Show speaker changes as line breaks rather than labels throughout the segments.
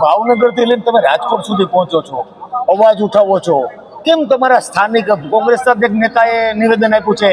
ભાવનગરથી લઈને તમે રાજકોટ સુધી પહોંચો છો, અવાજ ઉઠાવો છો, કેમ તમારા સ્થાનિક કોંગ્રેસના એક નેતાએ નિવેદન આપ્યું છે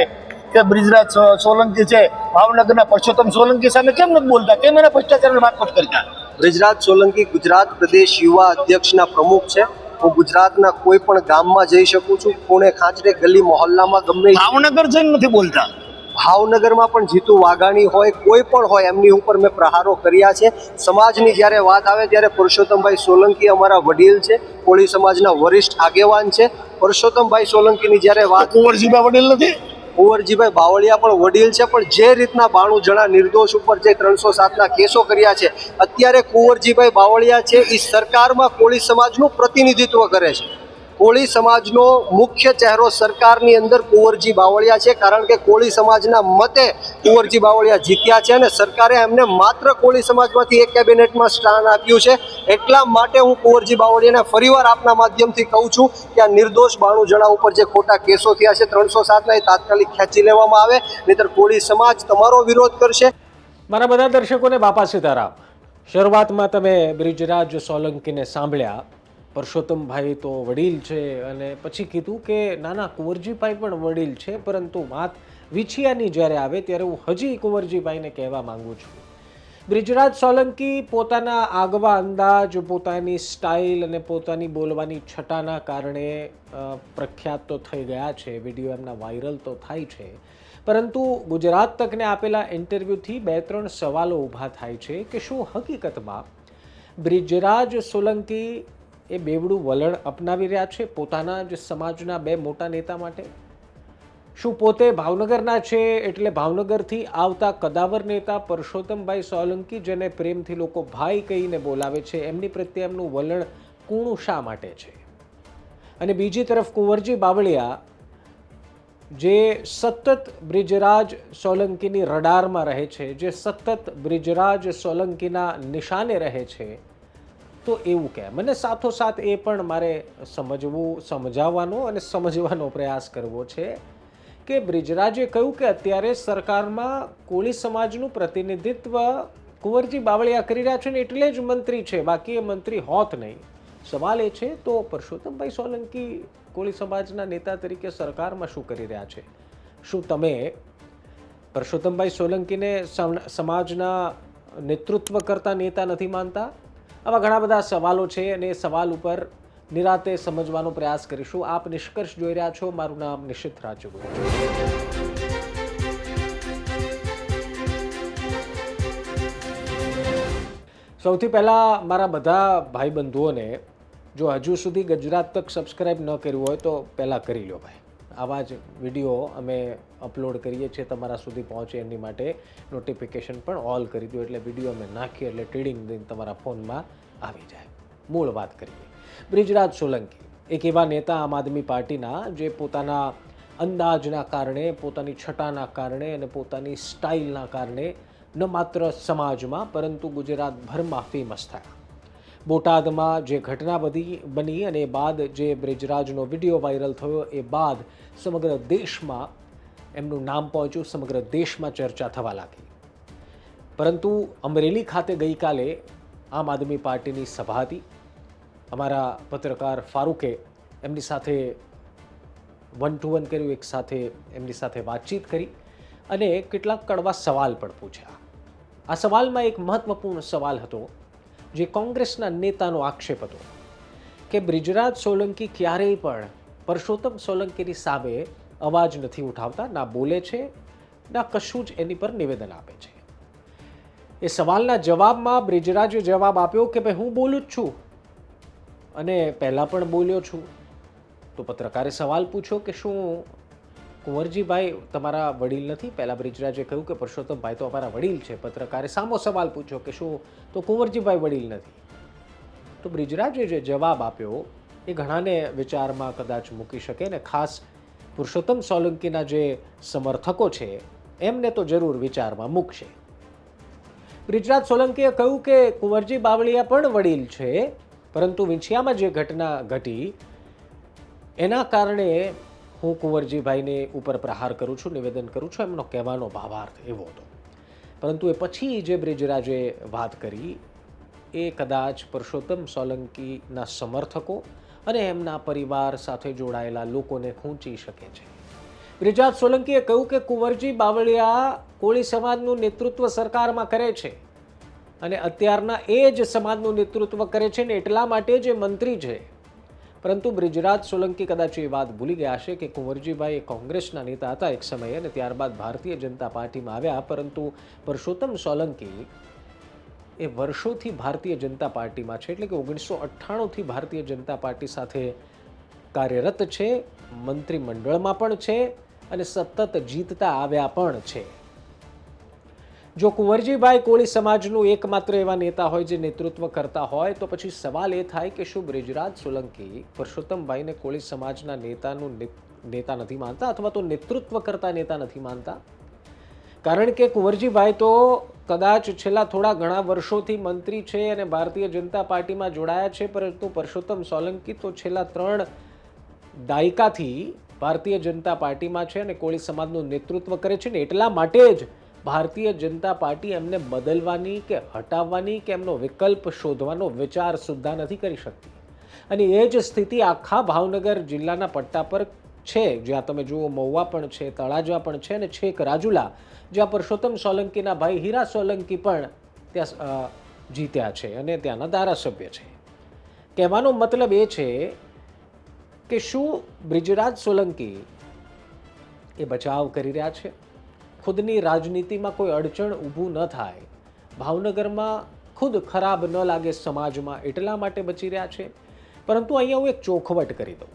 કે બ્રિજરાજ સોલંકી છે ભાવનગરના પરસોત્તમ સોલંકી સામે કેમ નથી બોલતા, કેમ એના ભ્રષ્ટાચારની વાત નથી કરતા?
બ્રિજરાજ સોલંકી ગુજરાત પ્રદેશ યુવા અધ્યક્ષના પ્રમુખ છે. હું ગુજરાતના કોઈ પણ ગામમાં જઈ શકું છું, ખૂણે ખાંચરે ગલી મોહલ્લામાં ગમે.
ભાવનગર જઈને નથી બોલતા.
ભાવનગરમાં પણ જીતુ વાઘાણી હોય, કોઈ પણ હોય, એમની ઉપર મેં પ્રહારો કર્યા છે. સમાજની જ્યારે વાત આવે ત્યારે પુરુષોત્તમભાઈ સોલંકી અમારા વડીલ છે, કોળી સમાજના વરિષ્ઠ આગેવાન છે. પુરુષોત્તમભાઈ સોલંકીની જ્યારે વાત,
કુંવરજીભાઈ વડીલ નથી,
કુંવરજીભાઈ બાવળિયા પણ વડીલ છે, પણ જે રીતના 92 જણા નિર્દોષ ઉપર જે 307ના કેસો કર્યા છે, અત્યારે કુંવરજીભાઈ બાવળિયા છે એ સરકારમાં કોળી સમાજનું પ્રતિનિધિત્વ કરે છે. કોળી સમાજનો મુખ્ય ચહેરો સરકારની અંદર કુંવરજી બાવળિયા છે, કારણ કે કોળી સમાજના મતે કુંવરજી બાવળિયા જીત્યા છે અને સરકારે એમને માત્ર કોળી સમાજમાંથી એક કેબિનેટમાં સ્થાન આપ્યું છે. એટલા માટે હું કુંવરજી બાવળિયાને ફરીવાર આપના માધ્યમથી કહું છું કે આ નિર્દોષ 92 જણા ઉપર જે ખોટા કેસો થયા છે 307ના, એ તાત્કાલિક ખેંચી લેવામાં આવે, નહીંતર કોળી સમાજ તમારો વિરોધ કરશે.
મારા બધા દર્શકોને બાપા સીતારામ. શરૂઆતમાં તમે બ્રિજરાજ સોલંકીને સાંભળ્યા. પરસોત્તમભાઈ તો વડીલ છે અને પછી કીધું કે નાના કુંવરજીભાઈ પણ વડીલ છે, પરંતુ વાત વિછિયાની જ્યારે આવે ત્યારે હું હજી કુંવરજીભાઈને કહેવા માંગુ છું. બ્રિજરાજ સોલંકી પોતાના આગવા અંદાજ, પોતાની સ્ટાઇલ અને પોતાની બોલવાની છટાના કારણે પ્રખ્યાત તો થઈ ગયા છે, વિડીયો એમના વાયરલ તો થાય છે, પરંતુ ગુજરાત તકને આપેલા ઇન્ટરવ્યૂથી 2-3 સવાલો ઊભા થાય છે કે શું હકીકતમાં બ્રિજરાજ સોલંકી એ બેવડું વલણ અપનાવી રહ્યા છે પોતાના જ સમાજના 2 મોટા નેતા માટે? શું પોતે ભાવનગરના છે એટલે ભાવનગરથી આવતા કદાવર નેતા પરસોત્તમભાઈ સોલંકી, જેને પ્રેમથી લોકો ભાઈ કહીને બોલાવે છે, એમની પ્રત્યે એમનું વલણ કૂણું શા માટે છે? અને બીજી તરફ કુંવરજી બાવળિયા, જે સતત બ્રિજરાજ સોલંકીની રડારમાં રહે છે, જે સતત બ્રિજરાજ સોલંકીના નિશાને રહે છે, તો એવું કેમ? અને સાથોસાથ એ પણ મારે સમજાવવાનો અને સમજવાનો પ્રયાસ કરવો છે કે બ્રિજરાજે કહ્યું કે અત્યારે સરકારમાં કોળી સમાજનું પ્રતિનિધિત્વ કુંવરજી બાવળિયા કરી રહ્યા છે ને એટલે જ મંત્રી છે, બાકી એ મંત્રી હોત નહીં. સવાલ એ છે, તો પરસોત્તમભાઈ સોલંકી કોળી સમાજના નેતા તરીકે સરકારમાં શું કરી રહ્યા છે? શું તમે પરસોત્તમભાઈ સોલંકીને સમાજના નેતૃત્વ કરતા નેતા નથી માનતા? આવા ઘણા બધા સવાલો છે અને એ સવાલ ઉપર નિરાતે સમજવાનો પ્રયાસ કરીશું. આપ નિષ્કર્ષ જોઈ રહ્યા છો. મારું નામ નિશિત રાજગુરુ. સૌથી પહેલાં મારા બધા ભાઈ બંધુઓને, જો હજુ સુધી ગુજરાત તક સબસ્ક્રાઈબ ન કર્યું હોય તો પહેલાં કરી લો ભાઈ. આવા જ વિડીયો અમે અપલોડ કરીએ છીએ, તમારા સુધી પહોંચે એની માટે નોટિફિકેશન પણ ઓલ કરી દો, એટલે વિડીયો અમે નાખીએ એટલે ટીડિંગ દઈને તમારા ફોનમાં આવી જાય. મૂળ વાત કરીએ. બ્રિજરાજ સોલંકી એક એવા નેતા આમ આદમી પાર્ટીના જે પોતાના અંદાજના કારણે, પોતાની છટાના કારણે અને પોતાની સ્ટાઇલના કારણે ન માત્ર સમાજમાં પરંતુ ગુજરાતભરમાં ફેમસ થયા. બોટાદમાં જે ઘટના બની અને એ બાદ જે બ્રિજરાજનો વિડીયો વાયરલ થયો, એ બાદ સમગ્ર દેશમાં એમનું નામ પહોંચ્યું, સમગ્ર દેશમાં ચર્ચા થવા લાગી. પરંતુ અમરેલી ખાતે ગઈકાલે આમ આદમી પાર્ટીની સભા હતી. અમારા પત્રકાર ફારૂકે એમની સાથે 1-to-1 કર્યું, એક સાથે એમની સાથે વાતચીત કરી અને કેટલાક કડવા સવાલ પણ પૂછ્યા. આ સવાલમાં એક મહત્વપૂર્ણ સવાલ હતો, જે કોંગ્રેસના નેતાનો આક્ષેપ હતો કે બ્રિજરાજ સોલંકી ક્યારેય પણ પરસોત્તમ સોલંકીની સામે અવાજ નથી ઉઠાવતા, ના બોલે છે, ના કશું જ એની પર નિવેદન આપે છે. એ સવાલના જવાબમાં બ્રિજરાજે જવાબ આપ્યો કે ભાઈ હું બોલું જ છું અને પહેલાં પણ બોલ્યો છું. તો પત્રકારે સવાલ પૂછ્યો કે શું કુંવરજીભાઈ તમારા વડીલ નથી? પહેલાં બ્રિજરાજે કહ્યું કે પરસોત્તમભાઈ તો અમારા વડીલ છે. પત્રકારે સામો સવાલ પૂછ્યો કે શું તો કુંવરજીભાઈ વડીલ નથી? તો બ્રિજરાજે જે જવાબ આપ્યો એ ઘણાને વિચારમાં કદાચ મૂકી શકે, ને ખાસ પુરુષોત્તમ સોલંકીના જે સમર્થકો છે એમને તો જરૂર વિચારમાં મૂકશે. બ્રિજરાજ સોલંકીએ કહ્યું કે કુંવરજી બાવળિયા પણ વડીલ છે, પરંતુ વિંછિયામાં જે ઘટના ઘટી એના કારણે હું કુંવરજીભાઈને ઉપર પ્રહાર કરું છું, નિવેદન કરું છું, એમનો કહેવાનો ભાવાર્થ એવો હતો. પરંતુ એ પછી જે બ્રિજરાજે વાત કરી એ કદાચ પરસોત્તમ સોલંકીના સમર્થકો અને એમના પરિવાર સાથે જોડાયેલા લોકોને ખૂંચી શકે છે. બ્રિજરાજ સોલંકીએ કહ્યું કે કુંવરજી બાવળિયા કોળી સમાજનું નેતૃત્વ સરકારમાં કરે છે અને અત્યારના એ જ સમાજનું નેતૃત્વ કરે છે ને એટલા માટે જ એ મંત્રી છે. પરંતુ બ્રિજરાજ સોલંકી કદાચ એ વાત ભૂલી ગયા હશે કે કુંવરજીભાઈ એ કોંગ્રેસના નેતા હતા એક સમયે અને ત્યારબાદ ભારતીય જનતા પાર્ટીમાં આવ્યા. પરંતુ પરસોત્તમ સોલંકી એ વર્ષોથી ભારતીય જનતા પાર્ટીમાં છે, એટલે કે 1998થી ભારતીય જનતા પાર્ટી સાથે કાર્યરત છે, મંત્રીમંડળમાં પણ છે અને સતત જીતતા આવ્યા પણ છે. જો કુંવરજીભાઈ કોળી સમાજનું એકમાત્ર એવા નેતા હોય જે નેતૃત્વ કરતા હોય તો પછી સવાલ એ થાય કે શું બ્રિજરાજ સોલંકી પરસોત્તમભાઈને કોળી સમાજના નેતા નથી માનતા અથવા તો નેતૃત્વ કરતા નેતા નથી માનતા? કારણ કે કુંવરજીભાઈ તો કદાચ છેલ્લા થોડા ઘણા વર્ષોથી મંત્રી છે અને ભારતીય જનતા પાર્ટીમાં જોડાયા છે, પરંતુ પરસોત્તમ સોલંકી તો છેલ્લા 3 દાયકાથી ભારતીય જનતા પાર્ટીમાં છે અને કોળી સમાજનું નેતૃત્વ કરે છે ને એટલા માટે જ ભારતીય જનતા પાર્ટી એમને બદલવાની કે હટાવવાની કે એમનો વિકલ્પ શોધવાનો વિચાર સુદ્ધા નથી કરી શકતી. અને એ જ સ્થિતિ આખા ભાવનગર જિલ્લાના પટ્ટા પર છે, જ્યાં તમે જુઓ મહુવા પણ છે, તળાજા પણ છે અને છેક રાજુલા, જ્યાં પરસોત્તમ સોલંકીના ભાઈ હીરા સોલંકી પણ ત્યાં જીત્યા છે અને ત્યાંના ધારાસભ્ય છે. કહેવાનો મતલબ એ છે કે શું બ્રિજરાજ સોલંકી એ બચાવ કરી રહ્યા છે? ખુદની રાજનીતિમાં કોઈ અડચણ ઊભું ન થાય, ભાવનગરમાં ખુદ ખરાબ ન લાગે સમાજમાં, એટલા માટે બચી રહ્યા છે? પરંતુ અહીંયા હું એક ચોખવટ કરી દઉં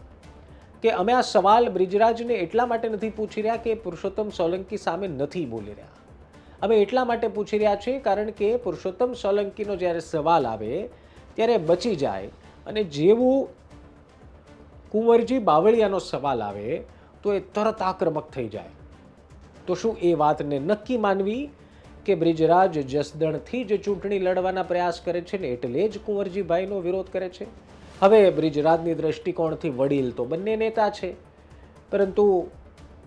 કે અમે આ સવાલ બ્રિજરાજને એટલા માટે નથી પૂછી રહ્યા કે પુરુષોત્તમ સોલંકી સામે નથી બોલી રહ્યા. અમે એટલા માટે પૂછી રહ્યા છીએ કારણ કે પુરુષોત્તમ સોલંકીનો જ્યારે સવાલ આવે ત્યારે બચી જાય અને જેવું કુંવરજી બાવળિયાનો સવાલ આવે તો એ તરત આક્રમક થઈ જાય. તો શું એ વાતને નક્કી માનવી કે બ્રિજરાજ જસદણથી જ ચૂંટણી લડવાના પ્રયાસ કરે છે ને એટલે જ કુંવરજીભાઈનો વિરોધ કરે છે? હવે બ્રિજરાજની દ્રષ્ટિકોણથી વડીલ તો બંને નેતા છે, પરંતુ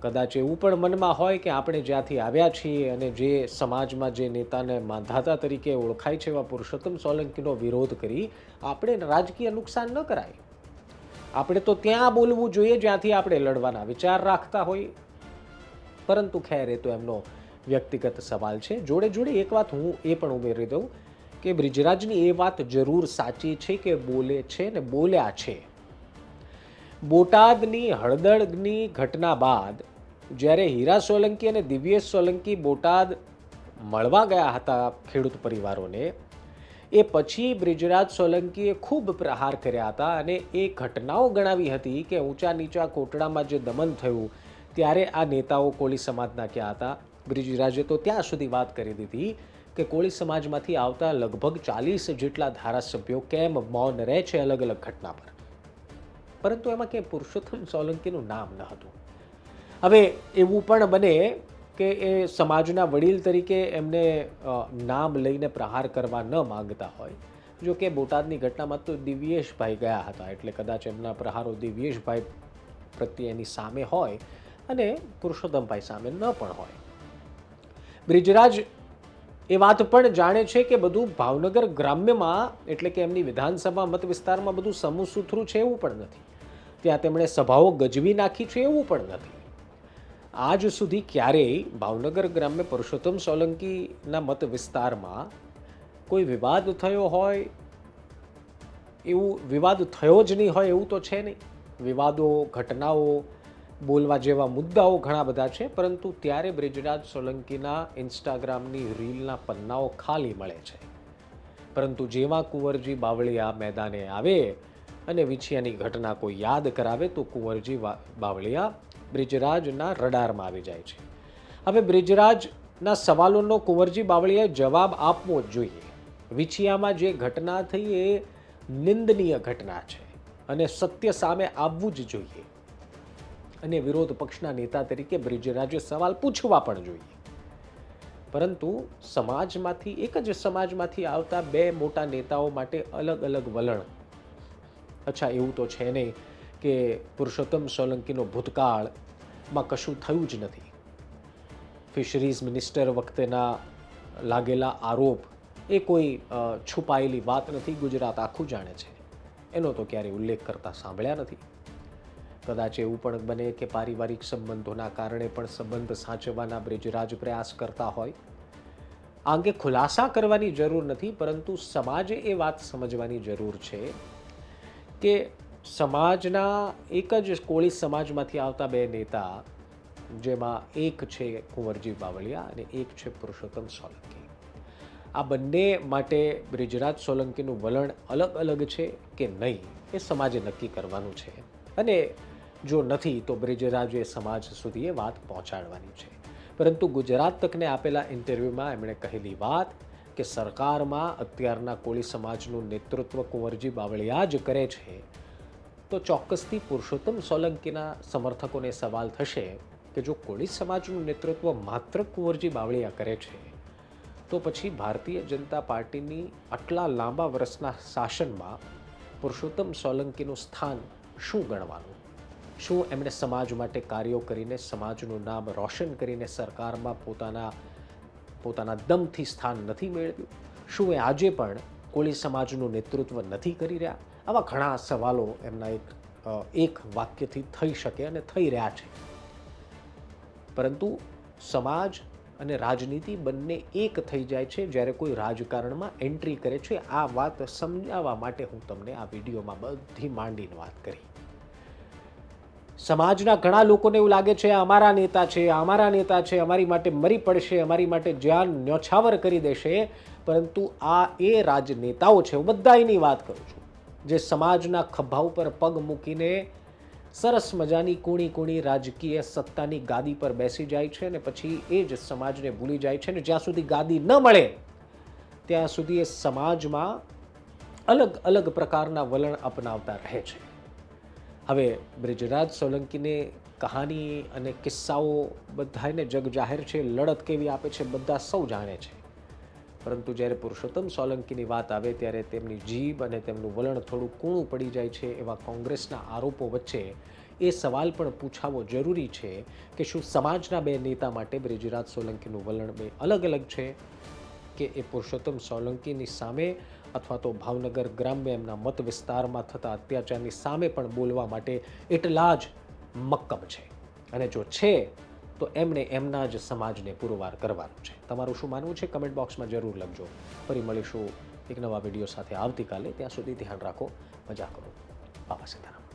કદાચ એવું પણ મનમાં હોય કે આપણે જ્યાંથી આવ્યા છીએ અને જે સમાજમાં જે નેતાને માંધાતા તરીકે ઓળખાય છે એવા પુરુષોત્તમ સોલંકીનો વિરોધ કરી આપણે રાજકીય નુકસાન ન કરાય. આપણે તો ત્યાં બોલવું જોઈએ જ્યાંથી આપણે લડવાના વિચાર રાખતા હોઈએ. પરંતુ ખેર એ તો એમનો વ્યક્તિગત સવાલ છે. જોડે જોડે એક વાત હું એ પણ ઉમેરી દઉં કે બ્રિજરાજની એ વાત જરૂર સાચી છે કે બોલે છે ને બોલ્યા છે. બોટાદની હળદળની ઘટના બાદ જ્યારે હીરા સોલંકી અને દિવ્યેશ સોલંકી બોટાદ મળવા ગયા હતા ખેડૂત પરિવારોને, એ પછી બ્રિજરાજ સોલંકીએ ખૂબ પ્રહાર કર્યા હતા અને એ ઘટનાઓ ગણાવી હતી કે ઊંચા નીચા કોટડામાં જે દમન થયું ત્યારે આ નેતાઓ કોળી સમાજના ક્યાં હતા? બ્રિજરાજે તો ત્યાં સુધી વાત કરી દીધી કે કોળી સમાજમાંથી આવતા લગભગ 40 જેટલા ધારાસભ્યો કેમ મૌન રહે છે અલગ અલગ ઘટના પર, પરંતુ એમાં કે પુરુષોત્તમ સોલંકીનું નામ ન હતું. હવે એવું પણ બને કે એ સમાજના વડીલ તરીકે એમને નામ લઈને પ્રહાર કરવા ન માંગતા હોય. જો કે બોટાદની ઘટનામાં તો દિવ્યેશભાઈ ગયા હતા એટલે કદાચ એમના પ્રહારો દિવ્યેશભાઈ પ્રત્યે એની સામે હોય અને પુરુષોત્તમભાઈ સામે ન પણ હોય. બ્રિજરાજ એ વાત પણ જાણે છે કે બધું ભાવનગર ગ્રામ્યમાં એટલે કે એમની વિધાનસભા મત વિસ્તારમાં બધું સમૂહ સુથરું છે એવું પણ નથી. ત્યાં તેમણે સભાઓ ગજવી નાખી છે એવું પણ નથી. આજ સુધી ક્યારેય ભાવનગર ગ્રામ્ય પુરુષોત્તમ સોલંકીના મત વિસ્તારમાં કોઈ વિવાદ થયો હોય એવું વિવાદ થયો જ નહીં હોય એવું તો છે નહીં. વિવાદો, ઘટનાઓ, બોલવા જેવા મુદ્દાઓ ઘણા બધા છે, પરંતુ ત્યારે બ્રિજરાજ સોલંકીના ઇન્સ્ટાગ્રામની રીલના પન્નાઓ ખાલી મળે છે. પરંતુ જેવા કુંવરજી બાવળિયા મેદાને આવે અને વિછિયાની ઘટના કોઈ યાદ કરાવે તો કુંવરજી બાવળિયા બ્રિજરાજના રડારમાં આવી જાય છે. હવે બ્રિજરાજના સવાલોનો કુંવરજી બાવળિયાએ જવાબ આપવો જ જોઈએ. વિછિયામાં જે ઘટના થઈ એ નિંદનીય ઘટના છે અને સત્ય સામે આવવું જ જોઈએ અને વિરોધ પક્ષના નેતા તરીકે બ્રિજરાજે સવાલ પૂછવા પણ જોઈએ. પરંતુ સમાજમાંથી એક જ સમાજમાંથી આવતા બે મોટા નેતાઓ માટે અલગ અલગ વલણ. અચ્છા, એવું તો છે નહીં કે પુરુષોત્તમ સોલંકીનો ભૂતકાળમાં કશું થયું જ નથી. ફિશરીઝ મિનિસ્ટર વખતેના લાગેલા આરોપ એ કોઈ છુપાયેલી વાત નથી, ગુજરાત આખું જાણે છે. એનો તો ક્યારેય ઉલ્લેખ કરતા સાંભળ્યા નથી. કદાચ એવું પણ બને કે પારિવારિક સંબંધોના કારણે પણ સંબંધ સાચવવાના બ્રિજરાજ પ્રયાસ કરતા હોય. આ અંગે ખુલાસા કરવાની જરૂર નથી, પરંતુ સમાજે એ વાત સમજવાની જરૂર છે કે સમાજના એક જ કોળી સમાજમાંથી આવતા બે નેતા, જેમાં એક છે કુંવરજી બાવળિયા અને એક છે પુરુષોત્તમ સોલંકી, આ બંને માટે બ્રિજરાજ સોલંકીનું વલણ અલગ અલગ છે કે નહીં એ સમાજે નક્કી કરવાનું છે. અને જો નથી તો બ્રિજરાજે સમાજ સુધી એ વાત પહોંચાડવાની છે. પરંતુ ગુજરાત તકને આપેલા ઇન્ટરવ્યૂમાં એમણે કહેલી વાત કે સરકારમાં અત્યારના કોળી સમાજનું નેતૃત્વ કુંવરજી બાવળિયા જ કરે છે, તો ચોક્કસથી પુરુષોત્તમ સોલંકીના સમર્થકોને સવાલ થશે કે જો કોળી સમાજનું નેતૃત્વ માત્ર કુંવરજી બાવળિયા કરે છે, તો પછી ભારતીય જનતા પાર્ટીની આટલા લાંબા વર્ષના શાસનમાં પુરુષોત્તમ સોલંકીનું સ્થાન શું ગણવાનું? શું એમણે સમાજ માટે કાર્યો કરીને, સમાજનું નામ રોશન કરીને સરકારમાં પોતાના દમથી સ્થાન નથી મેળવ્યું? શું એ આજે પણ કોળી સમાજનું નેતૃત્વ નથી કરી રહ્યા? આવા ઘણા સવાલો એમના એક વાક્યથી થઈ શકે અને થઈ રહ્યા છે. પરંતુ સમાજ અને રાજનીતિ બંને એક થઈ જાય છે જ્યારે કોઈ રાજકારણમાં એન્ટ્રી કરે છે. આ વાત સમજાવવા માટે હું તમને આ વિડીયોમાં બધી માંડીને વાત કરી. સમાજના ઘણા લોકોને એવું લાગે છે અમારા નેતા છે, અમારા નેતા છે, અમારી માટે મરી પડશે, અમારી માટે જાન ન્યોછાવર કરી દેશે. પરંતુ આ એ રાજનેતાઓ છે, હું બધા એની વાત કરું છું, જે સમાજના ખભા ઉપર પગ મૂકીને સરસ મજાની કૂણી રાજકીય સત્તાની ગાદી પર બેસી જાય છે અને પછી એ જ સમાજને ભૂલી જાય છે. અને જ્યાં સુધી ગાદી ન મળે ત્યાં સુધી એ સમાજમાં અલગ અલગ પ્રકારના વલણ અપનાવતા રહે છે. હવે બ્રિજરાજ સોલંકીની કહાની અને કિસ્સાઓ બધાને જગ જાહેર છે, લડત કેવી આપે છે બધા સૌ જાણે છે. પરંતુ જ્યારે પુરુષોત્તમ સોલંકીની વાત આવે ત્યારે તેમની જીભ અને તેમનું વલણ થોડું કૂણું પડી જાય છે. એવા કોંગ્રેસના આરોપો વચ્ચે એ સવાલ પણ પૂછાવો જરૂરી છે કે શું સમાજના બે નેતા માટે બ્રિજરાજ સોલંકીનું વલણ બે અલગ અલગ છે, કે એ પુરુષોત્તમ સોલંકીની સામે અથવા તો ભાવનગર ગ્રામ્ય એમના મત વિસ્તારમાં થતા અત્યાચારની સામે પણ બોલવા માટે એટલા જ મક્કમ છે? અને જો છે તો એમણે એમના જ સમાજને પુરવાર કરવાનું છે. તમારું શું માનવું છે કમેન્ટ બોક્સમાં જરૂર લખજો. ફરી મળીશું એક નવા વિડીયો સાથે આવતીકાલે. ત્યાં સુધી ધ્યાન રાખો, મજા કરો. બાબા સીતારામ.